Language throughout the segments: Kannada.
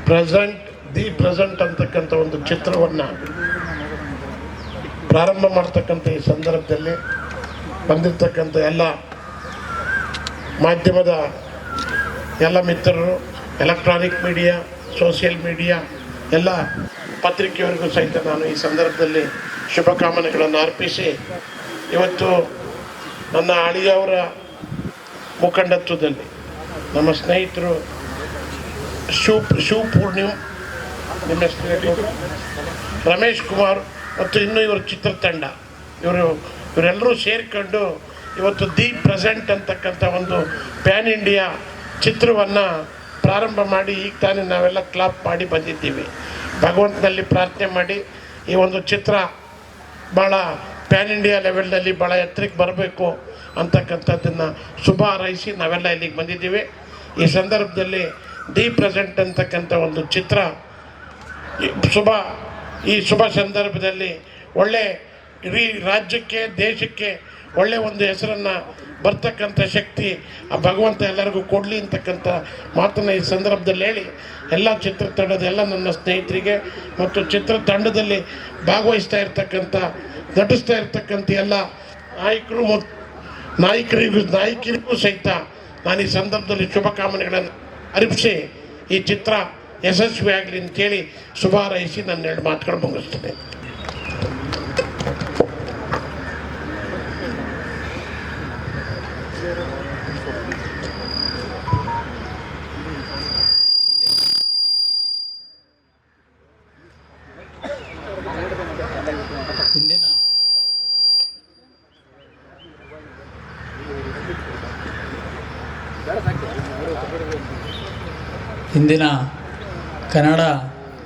ಪ್ರೆಸೆಂಟ್ ಅಂತಕ್ಕಂಥ ಒಂದು ಚಿತ್ರವನ್ನು ಪ್ರಾರಂಭ ಮಾಡ್ತಕ್ಕಂಥ ಈ ಸಂದರ್ಭದಲ್ಲಿ ಬಂದಿರತಕ್ಕಂಥ ಎಲ್ಲ ಮಾಧ್ಯಮದ ಎಲ್ಲ ಮಿತ್ರರು, ಎಲೆಕ್ಟ್ರಾನಿಕ್ ಮೀಡಿಯಾ, ಸೋಷಿಯಲ್ ಮೀಡಿಯಾ, ಎಲ್ಲ ಪತ್ರಿಕೆಯವರಿಗೂ ಸಹಿತ ನಾನು ಈ ಸಂದರ್ಭದಲ್ಲಿ ಶುಭಕಾಮನೆಗಳನ್ನು ಅರ್ಪಿಸಿ, ಇವತ್ತು ನನ್ನ ಅಳಿಯವರ ಮುಖಂಡತ್ವದಲ್ಲಿ ನಮ್ಮ ಸ್ನೇಹಿತರು ಶಿವ ಪೂರ್ಣಿಮ್, ನಿಮ್ಮ ರಮೇಶ್ ಕುಮಾರ್ ಮತ್ತು ಇನ್ನೂ ಇವರ ಚಿತ್ರತಂಡ ಇವರೆಲ್ಲರೂ ಸೇರಿಕೊಂಡು ಇವತ್ತು ಪ್ರೆಸೆಂಟ್ ಅಂತಕ್ಕಂಥ ಒಂದು ಪ್ಯಾನ್ ಇಂಡಿಯಾ ಚಿತ್ರವನ್ನು ಪ್ರಾರಂಭ ಮಾಡಿ ಈಗ ತಾನೇ ನಾವೆಲ್ಲ ಕ್ಲಾಪ್ ಮಾಡಿ ಬಂದಿದ್ದೀವಿ. ಭಗವಂತನಲ್ಲಿ ಪ್ರಾರ್ಥನೆ ಮಾಡಿ ಈ ಒಂದು ಚಿತ್ರ ಭಾಳ ಪ್ಯಾನ್ ಇಂಡಿಯಾ ಲೆವೆಲ್ನಲ್ಲಿ ಭಾಳ ಎತ್ತರಕ್ಕೆ ಬರಬೇಕು ಅಂತಕ್ಕಂಥದ್ದನ್ನು ಶುಭ ಹಾರೈಸಿ ನಾವೆಲ್ಲ ಇಲ್ಲಿಗೆ ಬಂದಿದ್ದೀವಿ. ಈ ಸಂದರ್ಭದಲ್ಲಿ ಪ್ರೆಸೆಂಟ್ ಅಂತಕ್ಕಂಥ ಒಂದು ಚಿತ್ರ ಈ ಶುಭ ಸಂದರ್ಭದಲ್ಲಿ ಒಳ್ಳೆ ಇಡೀ ರಾಜ್ಯಕ್ಕೆ, ದೇಶಕ್ಕೆ ಒಳ್ಳೆ ಒಂದು ಹೆಸರನ್ನು ಬರ್ತಕ್ಕಂಥ ಶಕ್ತಿ ಆ ಭಗವಂತ ಎಲ್ಲರಿಗೂ ಕೊಡಲಿ ಅಂತಕ್ಕಂಥ ಮಾತನ್ನು ಈ ಸಂದರ್ಭದಲ್ಲಿ ಹೇಳಿ, ಎಲ್ಲ ಚಿತ್ರತಂಡದ ಎಲ್ಲ ನನ್ನ ಸ್ನೇಹಿತರಿಗೆ ಮತ್ತು ಚಿತ್ರತಂಡದಲ್ಲಿ ಭಾಗವಹಿಸ್ತಾ ಇರ್ತಕ್ಕಂಥ, ನಟಿಸ್ತಾ ಇರ್ತಕ್ಕಂಥ ಎಲ್ಲ ನಾಯಕರಿಗೂ ಸಹಿತ ನಾನು ಈ ಸಂದರ್ಭದಲ್ಲಿ ಶುಭಕಾಮನೆಗಳನ್ನು ಅರ್ಪಿಸಿ ಈ ಚಿತ್ರ ಯಶಸ್ವಿಯಾಗಲಿ ಅಂತೇಳಿ ಶುಭ ಹಾರೈಸಿ ನನ್ನ 2 ಮಾತುಗಳು ಮುಗಿಸ್ತೇನೆ. ಇಂದಿನ ಕನ್ನಡ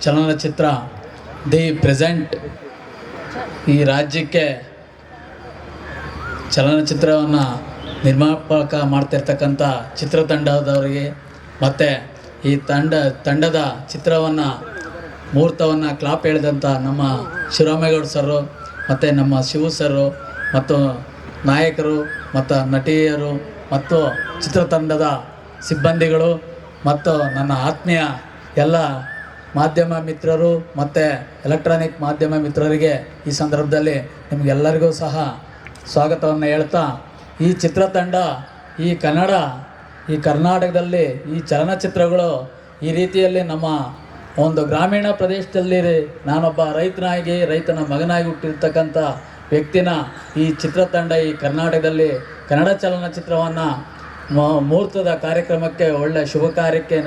ಚಲನಚಿತ್ರ ಪ್ರೆಸೆಂಟ್ ಈ ರಾಜ್ಯಕ್ಕೆ ಚಲನಚಿತ್ರವನ್ನು ನಿರ್ಮಾಪಕ ಮಾಡ್ತಿರ್ತಕ್ಕಂಥ ಚಿತ್ರತಂಡದವರಿಗೆ ಮತ್ತು ಈ ತಂಡದ ಚಿತ್ರವನ್ನು ಮುಹೂರ್ತವನ್ನು ಕ್ಲಾಪ್ ಹೇಳಿದಂಥ ನಮ್ಮ ಶಿವರಾಮೇಗೌಡ ಸರು ಮತ್ತು ನಮ್ಮ ಶಿವು ಸರು ಮತ್ತು ನಾಯಕರು ಮತ್ತು ನಟಿಯರು ಮತ್ತು ಚಿತ್ರತಂಡದ ಸಿಬ್ಬಂದಿಗಳು ಮತ್ತು ನನ್ನ ಆತ್ಮೀಯ ಎಲ್ಲ ಮಾಧ್ಯಮ ಮಿತ್ರರು ಮತ್ತು ಎಲೆಕ್ಟ್ರಾನಿಕ್ ಮಾಧ್ಯಮ ಮಿತ್ರರಿಗೆ ಈ ಸಂದರ್ಭದಲ್ಲಿ ನಿಮಗೆಲ್ಲರಿಗೂ ಸಹ ಸ್ವಾಗತವನ್ನು ಹೇಳ್ತಾ, ಈ ಚಿತ್ರತಂಡ ಈ ಕರ್ನಾಟಕದಲ್ಲಿ ಈ ಚಲನಚಿತ್ರಗಳು ಈ ರೀತಿಯಲ್ಲಿ ನಮ್ಮ ಒಂದು ಗ್ರಾಮೀಣ ಪ್ರದೇಶದಲ್ಲಿ ನಾನೊಬ್ಬ ರೈತನ ಮಗನಾಗಿ ಹುಟ್ಟಿರ್ತಕ್ಕಂಥ ವ್ಯಕ್ತಿನ ಈ ಚಿತ್ರತಂಡ ಈ ಕರ್ನಾಟಕದಲ್ಲಿ ಕನ್ನಡ ಚಲನಚಿತ್ರವನ್ನು ಮುಹೂರ್ತದ ಕಾರ್ಯಕ್ರಮಕ್ಕೆ ಒಳ್ಳೆಯ ಶುಭ ಕಾರ್ಯಕ್ಕೆ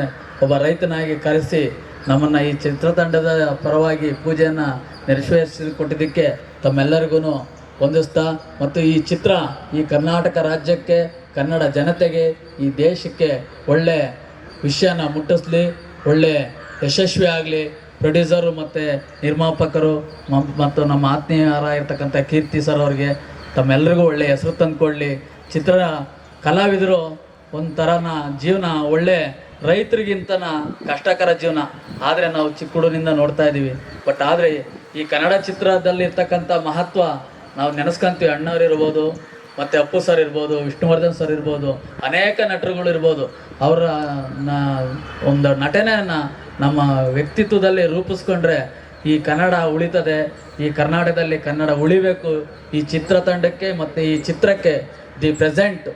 ಒಬ್ಬ ರೈತನಾಗಿ ಕರೆಸಿ ನಮ್ಮನ್ನು ಈ ಚಿತ್ರತಂಡದ ಪರವಾಗಿ ಪೂಜೆಯನ್ನು ನೆರವೇರಿಸಿಕೊಟ್ಟಿದ್ದಕ್ಕೆ ತಮ್ಮೆಲ್ಲರಿಗೂ ವಂದಿಸ್ತಾ, ಮತ್ತು ಈ ಚಿತ್ರ ಈ ಕರ್ನಾಟಕ ರಾಜ್ಯಕ್ಕೆ, ಕನ್ನಡ ಜನತೆಗೆ, ಈ ದೇಶಕ್ಕೆ ಒಳ್ಳೆ ವಿಷಯನ ಮುಟ್ಟಿಸ್ಲಿ, ಒಳ್ಳೆ ಯಶಸ್ವಿ ಆಗಲಿ. ಪ್ರೊಡ್ಯೂಸರು ಮತ್ತು ನಿರ್ಮಾಪಕರು ಮತ್ತು ನಮ್ಮ ಆತ್ಮೀಯರಾಗಿರ್ತಕ್ಕಂಥ ಕೀರ್ತಿ ಸರ್ ಅವ್ರಿಗೆ ತಮ್ಮೆಲ್ಲರಿಗೂ ಒಳ್ಳೆಯ ಹೆಸರು ತಂದುಕೊಡ್ಲಿ. ಕಲಾವಿದರು ಒಂಥರನ ಜೀವನ ಒಳ್ಳೆ ರೈತರಿಗಿಂತನ ಕಷ್ಟಕರ ಜೀವನ, ಆದರೆ ನಾವು ಚಿಕ್ಕ ಹುಡುಗನಿಂದ ನೋಡ್ತಾ ಇದ್ದೀವಿ. ಬಟ್ ಆದರೆ ಈ ಕನ್ನಡ ಚಿತ್ರದಲ್ಲಿರ್ತಕ್ಕಂಥ ಮಹತ್ವ ನಾವು ನೆನೆಸ್ಕೊಂತೀವಿ. ಅಣ್ಣವ್ರು ಮತ್ತು ಅಪ್ಪು ಸರ್ ಇರ್ಬೋದು, ವಿಷ್ಣುವರ್ಧನ್ ಸರ್ ಇರ್ಬೋದು, ಅನೇಕ ನಟರುಗಳು ಇರ್ಬೋದು. ಅವರ ಒಂದು ನಟನೆಯನ್ನು ನಮ್ಮ ವ್ಯಕ್ತಿತ್ವದಲ್ಲಿ ರೂಪಿಸ್ಕೊಂಡ್ರೆ ಈ ಕನ್ನಡ ಉಳಿತದೆ. ಈ ಕರ್ನಾಟಕದಲ್ಲಿ ಕನ್ನಡ ಉಳಿಬೇಕು. ಈ ಚಿತ್ರತಂಡಕ್ಕೆ ಮತ್ತು ಈ ಚಿತ್ರಕ್ಕೆ ಪ್ರೆಸೆಂಟ್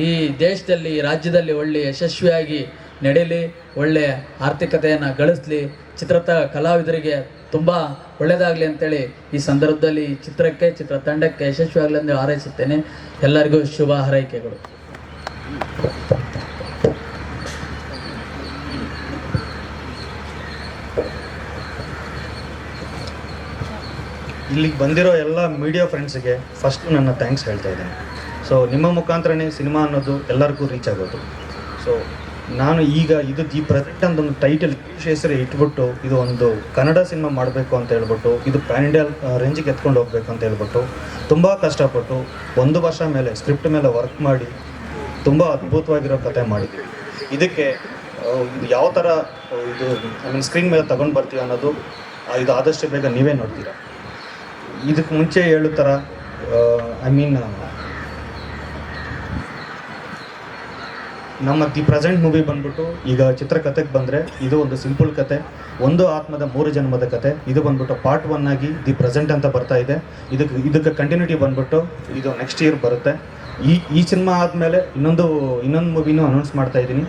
ಈ ದೇಶದಲ್ಲಿ, ಈ ರಾಜ್ಯದಲ್ಲಿ ಒಳ್ಳೆ ಯಶಸ್ವಿಯಾಗಿ ನಡೆಯಲಿ, ಒಳ್ಳೆಯ ಆರ್ಥಿಕತೆಯನ್ನು ಗಳಿಸಲಿ, ಕಲಾವಿದರಿಗೆ ತುಂಬ ಒಳ್ಳೆಯದಾಗಲಿ ಅಂತೇಳಿ ಈ ಸಂದರ್ಭದಲ್ಲಿ ಈ ಚಿತ್ರತಂಡಕ್ಕೆ ಯಶಸ್ವಿ ಆಗಲಿ ಎಂದು ಹಾರೈಸುತ್ತೇನೆ. ಎಲ್ಲರಿಗೂ ಶುಭ ಹಾರೈಕೆಗಳು. ಇಲ್ಲಿಗೆ ಬಂದಿರೋ ಎಲ್ಲ ಮೀಡಿಯಾ ಫ್ರೆಂಡ್ಸಿಗೆ ಫಸ್ಟ್ ನನ್ನ ಥ್ಯಾಂಕ್ಸ್ ಹೇಳ್ತಾ ಇದ್ದೇನೆ. ಸೊ ನಿಮ್ಮ ಮುಖಾಂತರನೇ ಸಿನಿಮಾ ಅನ್ನೋದು ಎಲ್ಲರಿಗೂ ರೀಚ್ ಆಗೋದು. ಸೊ ನಾನು ಈಗ ಇದು ಪ್ರೆಸೆಂಟ್ ಅಂತ ಒಂದು ಟೈಟಲ್ ಹೆಸರು ಇಟ್ಬಿಟ್ಟು ಇದು ಒಂದು ಕನ್ನಡ ಸಿನಿಮಾ ಮಾಡಬೇಕು ಅಂತ ಹೇಳ್ಬಿಟ್ಟು, ಇದು ಪ್ಯಾನ್ ಇಂಡಿಯಾ ರೇಂಜಿಗೆ ಎತ್ಕೊಂಡು ಹೋಗ್ಬೇಕು ಅಂತ ಹೇಳ್ಬಿಟ್ಟು ತುಂಬ ಕಷ್ಟಪಟ್ಟು 1 ವರ್ಷ ಮೇಲೆ ಸ್ಕ್ರಿಪ್ಟ್ ಮೇಲೆ ವರ್ಕ್ ಮಾಡಿ ತುಂಬ ಅದ್ಭುತವಾಗಿರೋ ಕಥೆ ಮಾಡಿದ್ವಿ. ಇದಕ್ಕೆ ಇದು ಯಾವ ಥರ ಇದು ಸ್ಕ್ರೀನ್ ಮೇಲೆ ತಗೊಂಡು ಬರ್ತೀವಿ ಅನ್ನೋದು ಇದು ಆದಷ್ಟು ಬೇಗ ನೀವೇ ನೋಡ್ತೀರಾ. ಇದಕ್ಕೆ ಮುಂಚೆ ಹೇಳೋ ಥರ ನಮ್ಮ ದಿ ಪ್ರೆಸೆಂಟ್ ಮೂವಿ ಬಂದ್ಬಿಟ್ಟು ಈಗ ಚಿತ್ರಕಥೆಗೆ ಬಂದರೆ ಇದು ಒಂದು ಸಿಂಪಲ್ ಕತೆ, ಒಂದು ಆತ್ಮದ 3 ಜನ್ಮದ ಕತೆ. ಇದು ಬಂದ್ಬಿಟ್ಟು ಪಾರ್ಟ್ 1 ಆಗಿ ದಿ ಪ್ರೆಸೆಂಟ್ ಅಂತ ಬರ್ತಾ ಇದೆ. ಇದಕ್ಕೆ ಕಂಟಿನ್ಯೂಟಿ ಬಂದ್ಬಿಟ್ಟು ಇದು ನೆಕ್ಸ್ಟ್ ಇಯರ್ ಬರುತ್ತೆ. ಈ ಸಿನಿಮಾ ಆದಮೇಲೆ ಇನ್ನೊಂದು ಮೂವಿನೂ ಅನೌನ್ಸ್ ಮಾಡ್ತಾ ಇದ್ದೀನಿ.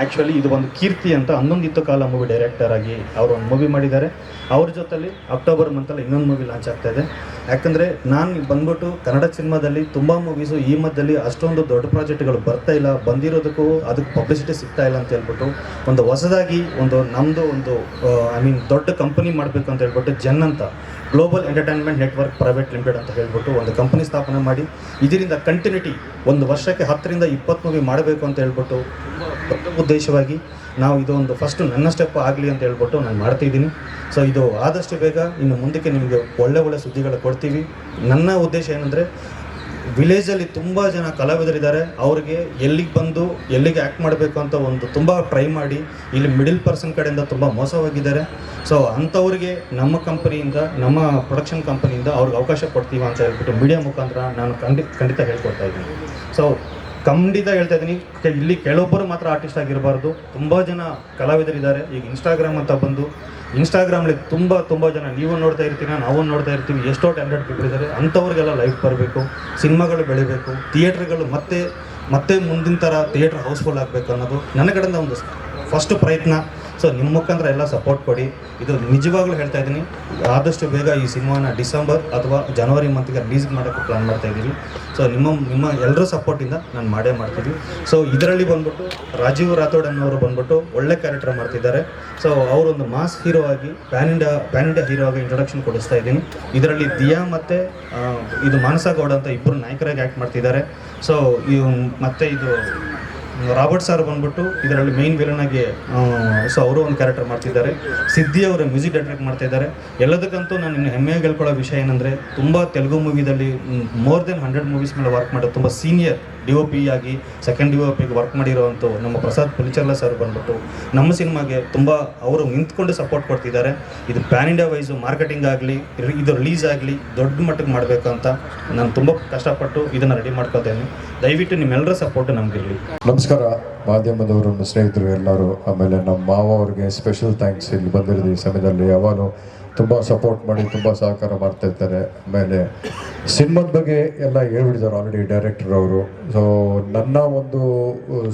ಆ್ಯಕ್ಚುಲಿ ಇದು ಒಂದು ಕೀರ್ತಿ ಅಂತ 11 ಇತ್ತು ಕಾಲ ಮೂವಿ ಡೈರೆಕ್ಟರ್ ಆಗಿ ಅವರು ಒಂದು ಮೂವಿ ಮಾಡಿದ್ದಾರೆ. ಅವ್ರ ಜೊತೆಲಿ ಅಕ್ಟೋಬರ್ ಮಂತಲ್ಲಿ ಇನ್ನೊಂದು ಮೂವಿ ಲಾಂಚ್ ಆಗ್ತಾ ಇದೆ. ಯಾಕಂದರೆ ನಾನು ಬಂದ್ಬಿಟ್ಟು ಕನ್ನಡ ಸಿನಿಮಾದಲ್ಲಿ ತುಂಬ ಮೂವೀಸು ಈ ಮಧ್ಯದಲ್ಲಿ ಅಷ್ಟೊಂದು ದೊಡ್ಡ ಪ್ರಾಜೆಕ್ಟ್ಗಳು ಬರ್ತಾ ಇಲ್ಲ, ಬಂದಿರೋದಕ್ಕೂ ಅದಕ್ಕೆ ಪಬ್ಲಿಸಿಟಿ ಸಿಗ್ತಾ ಇಲ್ಲ ಅಂತ ಹೇಳ್ಬಿಟ್ಟು ಒಂದು ಹೊಸದಾಗಿ ನಮ್ಮದು ದೊಡ್ಡ ಕಂಪನಿ ಮಾಡಬೇಕು ಅಂತ ಹೇಳ್ಬಿಟ್ಟು ಜನ್ ಅಂತ global entertainment network private limited ಅಂತ ಹೇಳ್ಬಿಟ್ಟು ಒಂದು ಕಂಪನಿ ಸ್ಥಾಪನೆ ಮಾಡಿ ಇದರಿಂದ ಕಂಟಿನ್ಯೂಟಿ ಒಂದು ವರ್ಷಕ್ಕೆ 10 ರಿಂದ 20 ಮೂವಿ ಮಾಡಬೇಕು ಅಂತ ಹೇಳ್ಬಿಟ್ಟು ದೊಡ್ಡ ಉದ್ದೇಶವಾಗಿ ನಾವು ಇದೊಂದು ಫಸ್ಟು ನನ್ನ ಸ್ಟೆಪ್ ಆಗಲಿ ಅಂತ ಹೇಳ್ಬಿಟ್ಟು ನಾನು ಮಾಡ್ತಿದ್ದೀನಿ. ಸೊ ಇದು ಆದಷ್ಟು ಬೇಗ ಇನ್ನು ಮುಂದಕ್ಕೆ ನಿಮಗೆ ಒಳ್ಳೆ ಸುದ್ದಿಗಳು ಕೊಡ್ತೀವಿ. ನನ್ನ ಉದ್ದೇಶ ಏನಂದರೆ ವಿಲೇಜಲ್ಲಿ ತುಂಬ ಜನ ಕಲಾವಿದರಿದ್ದಾರೆ, ಅವ್ರಿಗೆ ಎಲ್ಲಿಗೆ ಆ್ಯಕ್ಟ್ ಮಾಡಬೇಕು ಅಂತ ಒಂದು ತುಂಬ ಟ್ರೈ ಮಾಡಿ ಇಲ್ಲಿ ಮಿಡಿಲ್ ಪರ್ಸನ್ ಕಡೆಯಿಂದ ತುಂಬ ಮೋಸವಾಗಿದ್ದಾರೆ. ಸೊ ಅಂಥವ್ರಿಗೆ ನಮ್ಮ ಕಂಪನಿಯಿಂದ, ನಮ್ಮ ಪ್ರೊಡಕ್ಷನ್ ಕಂಪನಿಯಿಂದ ಅವ್ರಿಗೆ ಅವಕಾಶ ಕೊಡ್ತೀವಿ ಅಂತ ಹೇಳ್ಬಿಟ್ಟು ಮೀಡಿಯಾ ಮುಖಾಂತರ ನಾನು ಖಂಡಿತ ಹೇಳ್ಕೊಡ್ತಾ ಇದ್ದೀನಿ. ಸೊ ಖಂಡಿತ ಹೇಳ್ತಾ ಇದ್ದೀನಿ, ಇಲ್ಲಿ ಕೆಲವೊಬ್ಬರು ಮಾತ್ರ ಆರ್ಟಿಸ್ಟ್ ಆಗಿರಬಾರ್ದು, ತುಂಬ ಜನ ಕಲಾವಿದರಿದ್ದಾರೆ. ಈಗ ಇನ್ಸ್ಟಾಗ್ರಾಮ್ ಅಂತ ಬಂದು ಇನ್ಸ್ಟಾಗ್ರಾಮಲ್ಲಿ ತುಂಬ ಜನ ನೀವು ನೋಡ್ತಾ ಇರ್ತೀರ, ನಾವು ನೋಡ್ತಾ ಇರ್ತೀವಿ, ಎಷ್ಟೋ ಟ್ಯಾಲೆಂಟೆಡ್ ಪೀಪಲ್ ಇದ್ದಾರೆ. ಅಂಥವ್ರಿಗೆಲ್ಲ ಲೈಫ್ ಬರಬೇಕು, ಸಿನಿಮಾಗಳು ಬೆಳಿಬೇಕು, ಥಿಯೇಟ್ರ್ಗಳು ಮತ್ತೆ ಮುಂದಿನ ಥರ ಥಿಯೇಟ್ರ್ ಹೌಸ್ಫುಲ್ ಆಗಬೇಕು ಅನ್ನೋದು ನನ್ನ ಕಡೆಯಿಂದ ಒಂದು ಫಸ್ಟ್ ಪ್ರಯತ್ನ. ಸೊ ನಿಮ್ಮ ಮುಖಾಂತರ ಎಲ್ಲ ಸಪೋರ್ಟ್ ಕೊಡಿ. ಇದು ನಿಜವಾಗ್ಲೂ ಹೇಳ್ತಾ ಇದ್ದೀನಿ, ಆದಷ್ಟು ಬೇಗ ಈ ಸಿನಿಮಾನ ಡಿಸೆಂಬರ್ ಅಥವಾ ಜನವರಿ ಮಂತ್ಗೆ ರಿಲೀಸ್ ಮಾಡೋಕ್ಕೆ ಪ್ಲ್ಯಾನ್ ಮಾಡ್ತಾ ಇದ್ದೀವಿ. ಸೊ ನಿಮ್ಮ ಎಲ್ಲರ ಸಪೋರ್ಟಿಂದ ನಾನು ಮಾಡ್ತೀವಿ. ಸೊ ಇದರಲ್ಲಿ ಬಂದ್ಬಿಟ್ಟು ರಾಜೀವ್ ರಾಥೋಡ್ ಅನ್ನೋರು ಬಂದ್ಬಿಟ್ಟು ಒಳ್ಳೆ ಕ್ಯಾರೆಕ್ಟರ್ ಮಾಡ್ತಿದ್ದಾರೆ. ಸೊ ಅವರೊಂದು ಮಾಸ್ ಹೀರೋ ಆಗಿ ಪ್ಯಾನ್ ಇಂಡಿಯಾ ಹೀರೋ ಆಗಿ ಇಂಟ್ರೊಡಕ್ಷನ್ ಕೊಡಿಸ್ತಾ ಇದ್ದೀನಿ. ಇದರಲ್ಲಿ ದಿಯಾ ಮತ್ತು ಇದು ಮಾನಸ ಗೌಡ ಅಂತ ಇಬ್ಬರು ನಾಯಕರಾಗಿ ಆ್ಯಕ್ಟ್ ಮಾಡ್ತಿದ್ದಾರೆ. ಸೊ ಇದು ರಾಬರ್ಟ್ ಸರ್ ಬಂದ್ಬಿಟ್ಟು ಇದರಲ್ಲಿ ಮೇನ್ ವಿಲನ್ ಆಗಿ ಸೊ ಅವರು ಒಂದು ಕ್ಯಾರೆಕ್ಟರ್ ಮಾಡ್ತಿದ್ದಾರೆ. ಸಿದ್ದಿ ಅವರ ಮ್ಯೂಸಿಕ್ ಡೈರೆಕ್ಟ್ ಮಾಡ್ತಾ ಇದ್ದಾರೆ. ಎಲ್ಲದಕ್ಕಂತೂ ನಾನು ಇನ್ನು ಹೆಮ್ಮೆಯಾಗಿ ಹೇಳ್ಕೊಳ್ಳೋ ವಿಷಯ ಏನಂದರೆ, ತುಂಬ ತೆಲುಗು ಮೂವಿದಲ್ಲಿ ಮೋರ್ ದೆನ್ 100 ಮೂವೀಸ್ ಮೇಲೆ ವರ್ಕ್ ಮಾಡೋದು, ತುಂಬ ಸೀನಿಯರ್ DOP ಆಗಿ ಸೆಕೆಂಡ್ DOPಗೆ ವರ್ಕ್ ಮಾಡಿರೋವಂಥ ನಮ್ಮ ಪ್ರಸಾದ್ ಪುಲಿಚರ್ಲ ಸರ್ ಬಂದ್ಬಿಟ್ಟು ನಮ್ಮ ಸಿನಿಮಾಗೆ ತುಂಬ ಅವರು ನಿಂತ್ಕೊಂಡು ಸಪೋರ್ಟ್ ಕೊಡ್ತಿದ್ದಾರೆ. ಇದು ಪ್ಯಾನ್ ಇಂಡಿಯಾ ವೈಸು ಮಾರ್ಕೆಟಿಂಗ್ ಆಗಲಿ, ಇದು ರಿಲೀಸ್ ಆಗಲಿ ದೊಡ್ಡ ಮಟ್ಟಕ್ಕೆ ಮಾಡಬೇಕು ಅಂತ ನಾನು ತುಂಬ ಕಷ್ಟಪಟ್ಟು ಇದನ್ನು ರೆಡಿ ಮಾಡ್ಕೊತೇನೆ. ದಯವಿಟ್ಟು ನಿಮ್ಮೆಲ್ಲರ ಸಪೋರ್ಟ್ ನಮಗಿರಲಿ. ನಮಸ್ಕಾರ ಮಾಧ್ಯಮದವರು, ಸ್ನೇಹಿತರು ಎಲ್ಲರೂ. ಆಮೇಲೆ ನಮ್ಮ ಮಾವ ಅವ್ರಿಗೆ ಸ್ಪೆಷಲ್ ಥ್ಯಾಂಕ್ಸ್. ಇಲ್ಲಿ ಬಂದಿರೋದು ಈ ಸಮಯದಲ್ಲಿ ಯಾವಾಗಲೂ ತುಂಬ ಸಪೋರ್ಟ್ ಮಾಡಿ ತುಂಬ ಸಹಕಾರ ಮಾಡ್ತಾ ಇರ್ತಾರೆ. ಆಮೇಲೆ ಸಿನಿಮಾದ ಬಗ್ಗೆ ಎಲ್ಲ ಹೇಳ್ಬಿಟ್ಟಿದ್ದಾರೆ ಆಲ್ರೆಡಿ ಡೈರೆಕ್ಟರ್ ಅವರು. ಸೊ ನನ್ನ ಒಂದು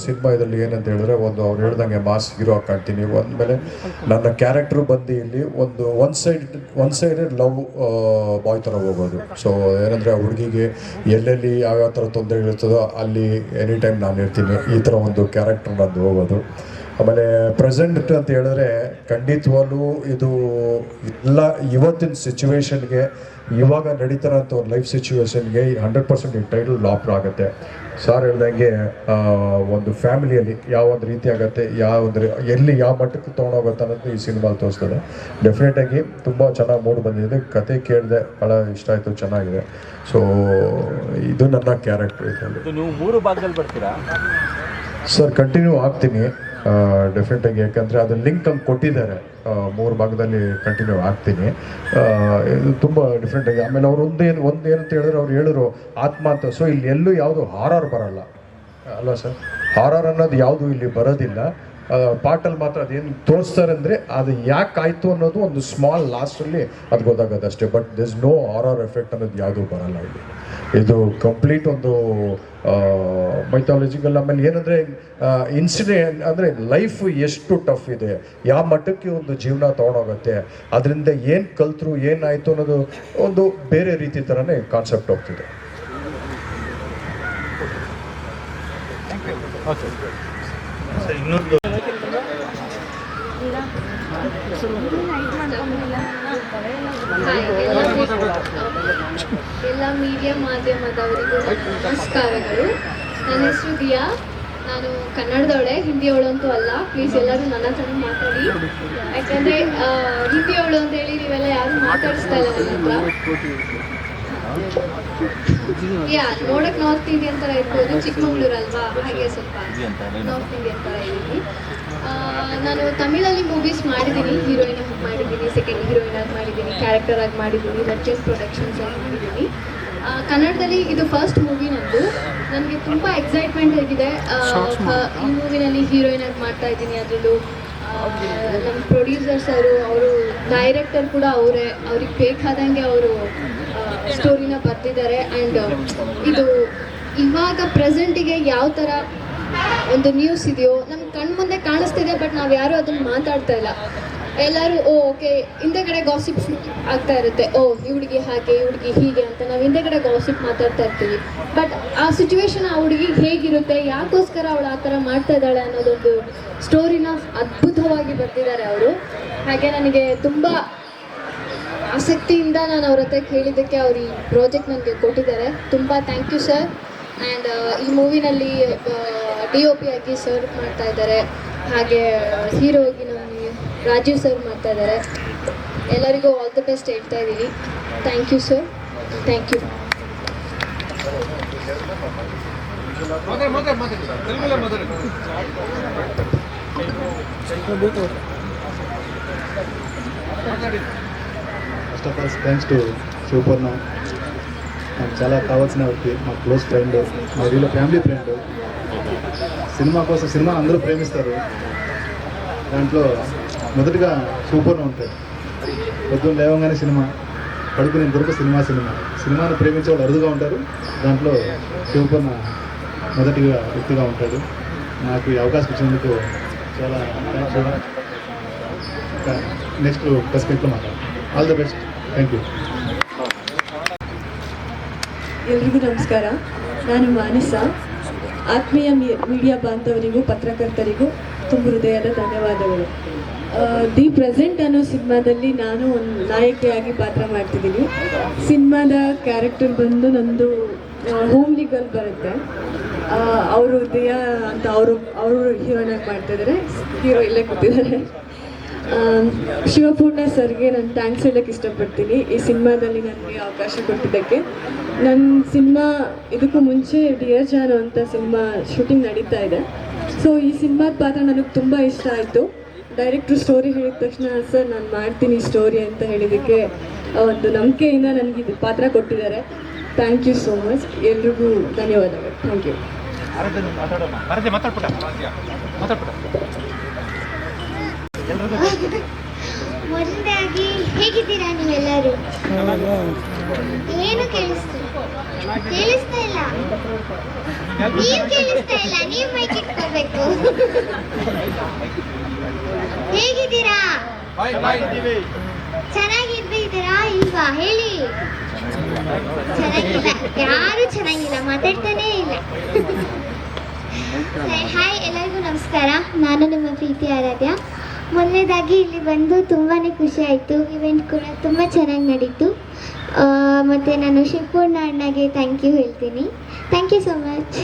ಸಿನಿಮಾ ಇದರಲ್ಲಿ ಏನಂತ ಹೇಳಿದ್ರೆ, ಅವ್ರು ಹೇಳ್ದಂಗೆ ಮಾಸ್ ಹೀರೋ ಆಗಿ ಕಾಣ್ತೀನಿ. ಮೇಲೆ ನನ್ನ ಕ್ಯಾರೆಕ್ಟ್ರು ಬಂದು ಇಲ್ಲಿ ಒನ್ ಸೈಡೆಡ್ ಲವ್ ಬಾಯ್ ಥರ ಹೋಗೋದು. ಸೊ ಏನಂದರೆ ಆ ಹುಡುಗಿಗೆ ಎಲ್ಲೆಲ್ಲಿ ಯಾವ್ಯಾವ ಥರ ತೊಂದರೆಗಳಿರ್ತದೋ ಅಲ್ಲಿ ಎನಿ ಟೈಮ್ ನಾನು ಇರ್ತೀನಿ, ಈ ಥರ ಒಂದು ಕ್ಯಾರೆಕ್ಟರ್ ನಂದು ಹೋಗೋದು. ಆಮೇಲೆ ಪ್ರೆಸೆಂಟ್ ಅಂತ ಹೇಳಿದ್ರೆ ಖಂಡಿತವಾಗ್ಲೂ ಇದು ಎಲ್ಲ ಇವತ್ತಿನ ಸಿಚುವೇಶನ್ಗೆ, ಇವಾಗ ನಡೀತಾರಂಥ ಒಂದು ಲೈಫ್ ಸಿಚುವೇಶನ್ಗೆ 100% ಈ ಟೈಟಲ್ ಲಾಪ್ ಆಗುತ್ತೆ. ಸಾರ್ ಹೇಳ್ದಂಗೆ ಒಂದು ಫ್ಯಾಮಿಲಿಯಲ್ಲಿ ಯಾವ ಒಂದು ರೀತಿ ಆಗುತ್ತೆ, ಎಲ್ಲಿ ಯಾವ ಮಟ್ಟಕ್ಕೆ ತೊಗೊಂಡೋಗುತ್ತೆ ಅನ್ನೋದು ಈ ಸಿನಿಮಾಲ್ಲಿ ತೋರಿಸ್ತದೆ. ಡೆಫಿನೆಟಾಗಿ ತುಂಬ ಚೆನ್ನಾಗಿ ಮೂಡ್ ಬಂದಿದೆ. ಕತೆ ಕೇಳಿದೆ, ಭಾಳ ಇಷ್ಟ ಆಯಿತು, ಚೆನ್ನಾಗಿದೆ. ಸೊ ಇದು ನನ್ನ ಕ್ಯಾರೆಕ್ಟರ್. ಇದರಲ್ಲಿ ನೀವು 3 ಭಾಗದಲ್ಲಿ ಬರ್ತೀರಾ ಸರ್? ಕಂಟಿನ್ಯೂ ಆಗ್ತೀನಿ ಡೆಫಿನೆಟಾಗಿ, ಯಾಕಂದರೆ ಅದು ಲಿಂಕ್ ಅಲ್ಲಿ ಕೊಟ್ಟಿದ್ದಾರೆ. 3 ಭಾಗದಲ್ಲಿ ಕಂಟಿನ್ಯೂ ಆಗ್ತೀನಿ. ಇದು ತುಂಬ ಡಿಫ್ರೆಂಟಾಗಿ. ಆಮೇಲೆ ಅವರು ಏನಂತ ಹೇಳಿದ್ರೆ, ಅವ್ರು ಹೇಳಿದ್ರು ಆತ್ಮ ಅಂತ. ಸೊ ಇಲ್ಲಿ ಎಲ್ಲೂ ಯಾವುದು ಹಾರರ್ ಬರಲ್ಲ ಅಲ್ವಾ ಸರ್? ಹಾರರ್ ಅನ್ನೋದು ಯಾವುದು ಇಲ್ಲಿ ಬರೋದಿಲ್ಲ. ಪಾರ್ಟಲ್ಲಿ ಮಾತ್ರ ಅದೇನು ತೋರಿಸ್ತಾರೆ ಅಂದರೆ ಅದು ಯಾಕೆ ಆಯಿತು ಅನ್ನೋದು ಒಂದು ಸ್ಮಾಲ್ ಲಾಸ್ಟಲ್ಲಿ ಅದು ಗೊತ್ತಾಗೋದು ಅಷ್ಟೇ. But this no horror effect ಅನ್ನೋದು ಯಾವುದೂ ಬರಲ್ಲ ಇಲ್ಲಿ. ಇದು ಕಂಪ್ಲೀಟ್ ಒಂದು ಮೈಥಾಲಜಿಕಲ್. ಆಮೇಲೆ ಏನಂದರೆ ಇನ್ಸಿಡೆಂಟ್ ಅಂದರೆ ಲೈಫ್ ಎಷ್ಟು ಟಫ್ ಇದೆ, ಯಾವ ಮಟ್ಟಕ್ಕೆ ಒಂದು ಜೀವನ ತೊಗೊಂಡೋಗುತ್ತೆ, ಅದರಿಂದ ಏನು ಕಲ್ತರು, ಏನಾಯಿತು ಅನ್ನೋದು ಒಂದು ಬೇರೆ ರೀತಿ ಥರನೇ ಕಾನ್ಸೆಪ್ಟ್ ಹೋಗ್ತಿದೆ. ಇನ್ನೊಂದು ಎಲ್ಲ ಮೀಡಿಯಾ ಮಾಧ್ಯಮದವರಿಗೂ ನಮಸ್ಕಾರಗಳು. ನನ್ನ ಹೆಸರು ದಿಯಾ. ನಾನು ಕನ್ನಡದವಳೆ, ಹಿಂದಿಯವಳು ಅಂತೂ ಅಲ್ಲ. ಪ್ಲೀಸ್ ಎಲ್ಲರೂ ನನ್ನ ಹತ್ರ ಮಾತಾಡಿ, ಯಾಕಂದರೆ ಹಿಂದಿಯವಳು ಅಂತೇಳಿ ನೀವೆಲ್ಲ ಯಾರು ಮಾತಾಡಿಸ್ತಾ ಇಲ್ಲ ನನ್ನ ಹತ್ರ. ನೋಡಕ್ ನಾರ್ತ್ ಇಂಡಿಯನ್ ಥರ ಇರ್ಬೋದು, ಚಿಕ್ಕಮಂಗ್ಳೂರು ಅಲ್ವಾ, ಹಾಗೆ ಸ್ವಲ್ಪ ನಾರ್ತ್ ಇಂಡಿಯನ್ ಥರ ಇದ್ದೀನಿ. ನಾನು ತಮಿಳಲ್ಲಿ ಮೂವೀಸ್ ಮಾಡಿದ್ದೀನಿ, ಹೀರೋಯಿನ್ ಆಗಿ ಮಾಡಿದ್ದೀನಿ, ಸೆಕೆಂಡ್ ಹೀರೋಯಿನ್ ಆಗಿ ಮಾಡಿದ್ದೀನಿ, ಕ್ಯಾರೆಕ್ಟರ್ ಆಗಿ ಮಾಡಿದ್ದೀನಿ, ರೆಡ್ ಚೆಸ್ ಪ್ರೊಡಕ್ಷನ್ಸ್ ಆಗಿ ಮಾಡಿದ್ದೀನಿ. ಕನ್ನಡದಲ್ಲಿ ಇದು ಫಸ್ಟ್ ಮೂವಿ ನಂದು. ನನಗೆ ತುಂಬ ಎಕ್ಸೈಟ್ಮೆಂಟ್ ಆಗಿದೆ. ಈ ಮೂವಿನಲ್ಲಿ ಹೀರೋಯಿನ್ ಆಗಿ ಮಾಡ್ತಾ ಇದ್ದೀನಿ. ಅದರಲ್ಲೂ ನಮ್ಮ ಪ್ರೊಡ್ಯೂಸರ್ಸ್ ಅವರು ಡೈರೆಕ್ಟರ್ ಕೂಡ ಅವರೇ. ಅವ್ರಿಗೆ ಬೇಕಾದಂಗೆ ಅವರು ಸ್ಟೋರಿನ ಬರ್ತಿದ್ದಾರೆ. ಆ್ಯಂಡ್ ಇದು ಇವಾಗ ಪ್ರೆಸೆಂಟಿಗೆ ಯಾವ ಥರ ಒಂದು ನ್ಯೂಸ್ ಇದೆಯೋ ನಮ್ಮ ಕಣ್ಮುಂದೆ ಕಾಣಿಸ್ತಿದೆ, ಬಟ್ ನಾವು ಯಾರೂ ಅದನ್ನು ಮಾತಾಡ್ತಾ ಇಲ್ಲ. ಎಲ್ಲರೂ ಓಕೆ ಹಿಂದೆಗಡೆ ಗಾಸಿಪ್ ಆಗ್ತಾ ಇರುತ್ತೆ, ಈ ಹುಡುಗಿ ಹಾಗೆ ಈ ಹುಡುಗಿ ಹೀಗೆ ಅಂತ ನಾವು ಹಿಂದೆಗಡೆ ಗಾಸಿಪ್ ಮಾತಾಡ್ತಾ ಇರ್ತೀವಿ. ಬಟ್ ಆ ಸಿಚುವೇಶನ್ ಆ ಹುಡುಗಿ ಹೇಗಿರುತ್ತೆ, ಯಾಕೋಸ್ಕರ ಅವಳು ಆ ಥರ ಮಾಡ್ತಾ ಇದ್ದಾಳೆ ಅನ್ನೋದೊಂದು ಸ್ಟೋರಿನ ಅದ್ಭುತವಾಗಿ ಬರ್ತಿದ್ದಾರೆ ಅವರು. ಹಾಗೆ ನನಗೆ ತುಂಬ ಆಸಕ್ತಿಯಿಂದ ನಾನು ಅವ್ರ ಹತ್ರ ಕೇಳಿದ್ದಕ್ಕೆ ಅವ್ರು ಈ ಪ್ರಾಜೆಕ್ಟ್ ನನಗೆ ಕೊಟ್ಟಿದ್ದಾರೆ. ತುಂಬ ಥ್ಯಾಂಕ್ ಯು ಸರ್. ಆ್ಯಂಡ್ ಈ ಮೂವಿನಲ್ಲಿ DOP ಆಗಿ ಸರ್ ಮಾಡ್ತಾ ಇದ್ದಾರೆ. ಹಾಗೆ ಹೀರೋ ಆಗಿ ನಮಗೆ ರಾಜೀವ್ ಸರ್ ಮಾಡ್ತಾ ಇದ್ದಾರೆ. ಎಲ್ಲರಿಗೂ ಆಲ್ ದ ಬೆಸ್ಟ್ ಹೇಳ್ತಾ ಇದ್ದೀವಿ. Thank you sir, thank you. First of all thanks to Shivapurna. నాకు చాలా కావాల్సిన వ్యక్తి, మా క్లోజ్ ఫ్రెండ్, మా వీళ్ళ ఫ్యామిలీ ఫ్రెండ్. సినిమా కోసం సినిమా అందరూ ప్రేమిస్తారు. దాంట్లో మొదటిగా శివపూర్ణ ఉంటాడు. పొద్దున్న లేవగానే సినిమా, పడుకునే దొరకు సినిమాను ప్రేమించే వాళ్ళు అరుదుగా ఉంటారు. దాంట్లో శివపూర్ణ మొదటిగా వ్యక్తిగా ఉంటాడు. నాకు ఈ అవకాశం ఇచ్చినందుకు చాలా థ్యాంక్స్. నెక్స్ట్ ప్రెస్ మీట్లో మాట్లాడు. All the best. Thank you. ಎಲ್ರಿಗೂ ನಮಸ್ಕಾರ. ನಾನು ಮಾನಸ. ಆತ್ಮೀಯ ಮೀಡಿಯಾ ಬಾಂಧವರಿಗೂ ಪತ್ರಕರ್ತರಿಗೂ ತುಂಬ ಹೃದಯದ ಧನ್ಯವಾದಗಳು. ದಿ ಪ್ರೆಸೆಂಟ್ ಅನ್ನೋ ಸಿನಿಮಾದಲ್ಲಿ ನಾನು ಒಂದು ನಾಯಕಿಯಾಗಿ ಪಾತ್ರ ಮಾಡ್ತಿದ್ದೀನಿ. ಸಿನಿಮಾದ ಕ್ಯಾರೆಕ್ಟರ್ ಬಂದು ನಂದು ಹೋಮ್ಲಿ ಗರ್ಲ್ ಬರುತ್ತೆ. ಅವರು ದಿಯಾ ಅಂತ ಅವರು ಹೀರೋಯಿನ್ ಆಗಿ ಮಾಡ್ತಿದ್ದಾರೆ. ಹೀರೋ ಇಲ್ಲೇ ಕೂತಿದ್ದಾರೆ. ಶಿವಪೂರ್ಣ ಸರ್ಗೆ ನಾನು ಥ್ಯಾಂಕ್ಸ್ ಹೇಳೋಕ್ಕೆ ಇಷ್ಟಪಡ್ತೀನಿ ಈ ಸಿನಿಮಾದಲ್ಲಿ ನನಗೆ ಅವಕಾಶ ಕೊಟ್ಟಿದ್ದಕ್ಕೆ. ನನ್ನ ಸಿನಿಮಾ ಇದಕ್ಕೂ ಮುಂಚೆ ಡಿಯರ್ ಜಾನು ಅಂತ ಸಿನಿಮಾ ಶೂಟಿಂಗ್ ನಡೀತಾ ಇದೆ. ಸೊ ಈ ಸಿನಿಮಾದ ಪಾತ್ರ ನನಗೆ ತುಂಬ ಇಷ್ಟ ಆಯಿತು. ಡೈರೆಕ್ಟ್ರು ಸ್ಟೋರಿ ಹೇಳಿದ ತಕ್ಷಣ ಸರ್ ನಾನು ಮಾಡ್ತೀನಿ ಸ್ಟೋರಿ ಅಂತ ಹೇಳಿದ್ದಕ್ಕೆ ಒಂದು ನಂಬಿಕೆಯಿಂದ ನನಗೆ ಇದು ಪಾತ್ರ ಕೊಟ್ಟಿದ್ದಾರೆ. Thank you so much. ಎಲ್ರಿಗೂ ಧನ್ಯವಾದಗಳು. Thank you. ಮೊದಲನೇದಾಗಿ ಹೇಗಿದ್ದೀರಾ ನೀವೆಲ್ಲರೂ? ಏನು ಕೇಳಿಸ್ತಾ ಇಲ್ಲ, ನೀವು ಕೇಳಿಸ್ತಾ ಇಲ್ಲ, ನೀವು ಮೈಕ್ ಇಟ್ಕೋಬೇಕು. ಹೇಗಿದ್ದೀರಾ? ಚೆನ್ನಾಗಿದ್ದೀರಾ ಇಲ್ವಾ ಹೇಳಿ. ಚೆನ್ನಾಗಿಲ್ಲ, ಯಾರು ಚೆನ್ನಾಗಿಲ್ಲ, ಮಾತಾಡ್ತಾನೇ ಇಲ್ಲ. ಹಾಯ್, ಎಲ್ಲರಿಗೂ ನಮಸ್ಕಾರ. ನಾನು ನಿಮ್ಮ ಪ್ರೀತಿ ಆರಾಧ್ಯ. ಮೊದಲನೇದಾಗಿ ಇಲ್ಲಿ ಬಂದು ತುಂಬಾ ಖುಷಿ ಆಯಿತು. ಇವೆಂಟ್ ಕೂಡ ತುಂಬ ಚೆನ್ನಾಗಿ ನಡೀತು. ಮತ್ತು ನಾನು ಶಿವಪೂರ್ಣ ಅಣ್ಣಗೆ ಥ್ಯಾಂಕ್ ಯು ಹೇಳ್ತೀನಿ. Thank you so much.